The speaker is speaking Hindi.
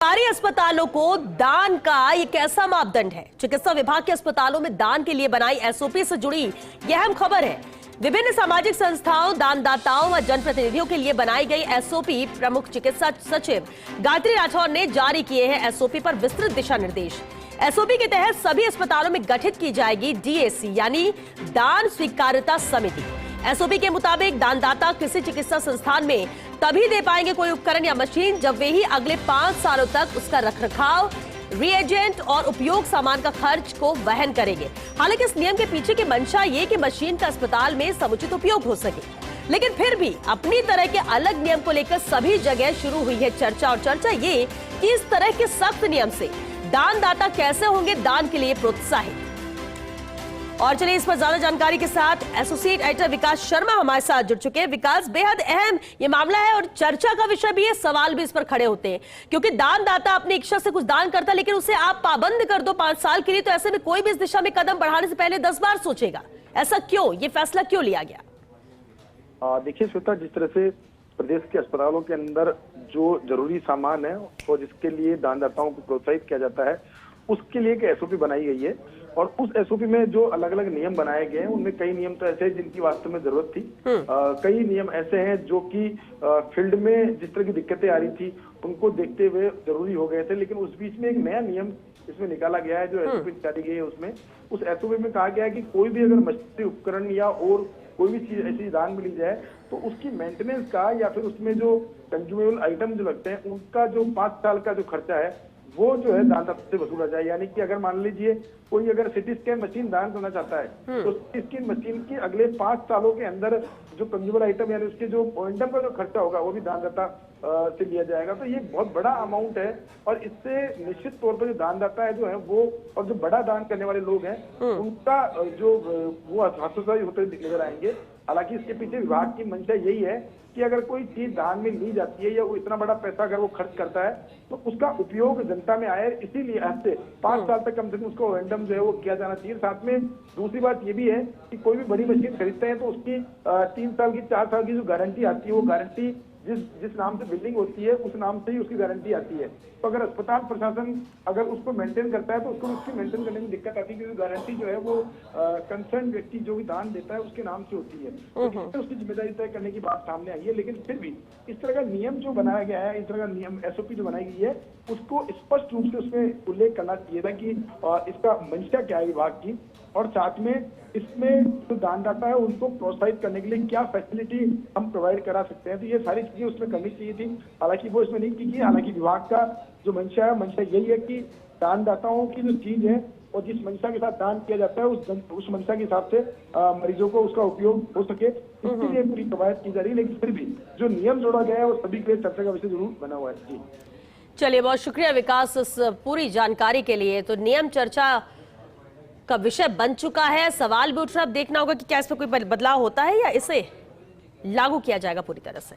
सरकारी अस्पतालों को दान का ये कैसा मापदंड है? चिकित्सा विभाग के अस्पतालों में दान के लिए बनाई एसओपी से जुड़ी यह अहम खबर है। विभिन्न सामाजिक संस्थाओं, दानदाताओं व जनप्रतिनिधियों के लिए बनाई गई एसओपी प्रमुख चिकित्सा सचिव गायत्री राठौर ने जारी किए हैं। एसओपी पर विस्तृत दिशा निर्देश। एसओपी के तहत सभी अस्पतालों में गठित की जाएगी डीएसी यानी दान स्वीकार्यता समिति। एसओपी के मुताबिक दानदाता किसी चिकित्सा संस्थान में तभी दे पाएंगे कोई उपकरण या मशीन जब वे ही अगले 5 सालों तक उसका रखरखाव, रिएजेंट और उपयोग सामान का खर्च को वहन करेंगे। हालांकि इस नियम के पीछे की मंशा ये कि मशीन का अस्पताल में समुचित उपयोग हो सके, लेकिन फिर भी अपनी तरह के अलग नियम को लेकर सभी जगह शुरू हुई है चर्चा। और चर्चा ये कि इस तरह के सख्त नियम से दानदाता कैसे होंगे दान के लिए प्रोत्साहित। और चलिए इस पर ज्यादा जानकारी के साथ एसोसिएट एडिटर विकास शर्मा हमारे साथ जुड़ चुके हैं। विकास, बेहद अहम ये मामला है और चर्चा का विषय भी है, सवाल भी इस पर खड़े होते हैं क्योंकि दानदाता अपनी इच्छा से कुछ दान करता है, लेकिन उसे आप पाबंद कर दो 5 साल के लिए, तो ऐसे में कोई भी इस दिशा में कदम बढ़ाने से पहले 10 बार सोचेगा। ऐसा क्यों, ये फैसला क्यों लिया गया? देखिए श्वेता, जिस तरह से प्रदेश के अस्पतालों के अंदर जो जरूरी सामान है और जिसके लिए दानदाताओं को प्रोत्साहित किया जाता है, उसके लिए एक एसओपी बनाई गई है। और उस एसओपी में जो अलग अलग नियम बनाए गए हैं, उनमें कई नियम तो ऐसे हैं जिनकी वास्तव में जरूरत थी। कई नियम ऐसे हैं जो कि फील्ड में जिस तरह की दिक्कतें आ रही थी उनको देखते हुए जरूरी हो गए थे। लेकिन उस बीच में एक नया नियम इसमें निकाला गया है जो एसओपी निकाली गई है। उसमें उस एसओपी में कहा गया है कि कोई भी अगर मशीनरी उपकरण या और कोई भी चीज ऐसी दान मिली जाए तो उसकी मेंटेनेंस का या फिर उसमें जो कंज्यूमेबल आइटम जो लगते हैं उनका जो 5 साल का जो खर्चा है वो जो है दानदाता से वसूला जाए। यानी कि अगर मान लीजिए कोई अगर सिटी स्कैन मशीन दान करना चाहता है तो सिटी स्कैन मशीन की अगले 5 सालों के अंदर जो कंज्यूमर आइटम यानी उसके जो पॉइंटम का जो खर्चा होगा वो भी दानदाता से लिया जाएगा। तो ये बहुत बड़ा अमाउंट है और इससे निश्चित तौर पर जो दानदाता है जो है वो और जो बड़ा दान करने वाले लोग हैं उनका जो वो हतोत्साही होते नजर आएंगे। हालांकि इसके पीछे विभाग की मंशा यही है कि अगर कोई चीज दान में ली जाती है या वो इतना बड़ा पैसा अगर वो खर्च करता है तो उसका उपयोग जनता में आए, इसीलिए हफ्ते 5 साल तक कम से कम उसको रैंडम जो है वो किया जाना चाहिए। साथ में दूसरी बात ये भी है कि कोई भी बड़ी मशीन खरीदते हैं तो उसकी 3 साल की 4 साल की जो गारंटी आती है वो गारंटी जिस नाम से बिल्डिंग होती है उस नाम से ही उसकी गारंटी आती है। तो अगर अस्पताल प्रशासन अगर उसको मेंटेन करता है तो उसको उसकी मेंटेन करने में दिक्कत आती है क्योंकि गारंटी जो है वो कंसर्न व्यक्ति जो भी दान देता है उसके नाम से होती है, तो उसकी जिम्मेदारी तय करने की बात सामने आई है। लेकिन फिर भी इस तरह का नियम जो बनाया गया है, इस तरह का नियम एसओपी जो बनाई गई है उसको स्पष्ट रूप से उसमें उल्लेख करना चाहिए था कि इसका मंशा क्या है विभाग की, और साथ में इसमें जो दानदाता है उनको प्रोत्साहित करने के लिए क्या फैसिलिटी हम प्रोवाइड करा सकते हैं। तो ये सारी चीजें उसमें करनी चाहिए थी, हालांकि वो इसमें नहीं की गई। हालांकि विभाग का जो मंशा यही है कि दानदाताओं की जो चीज है और जिस मंशा के साथ दान किया जाता है उस मंशा के हिसाब से मरीजों को उसका उपयोग हो सके, इसके लिए पूरी कवायद की जा रही है। लेकिन फिर भी जो नियम जोड़ा गया है वो सभी के लिए चर्चा का विषय जरूर बना हुआ है। जी चलिए, बहुत शुक्रिया विकास इस पूरी जानकारी के लिए। तो नियम चर्चा का विषय बन चुका है, सवाल भी उठ रहा है। अब देखना होगा कि क्या इस पर कोई बदलाव होता है या इसे लागू किया जाएगा पूरी तरह से।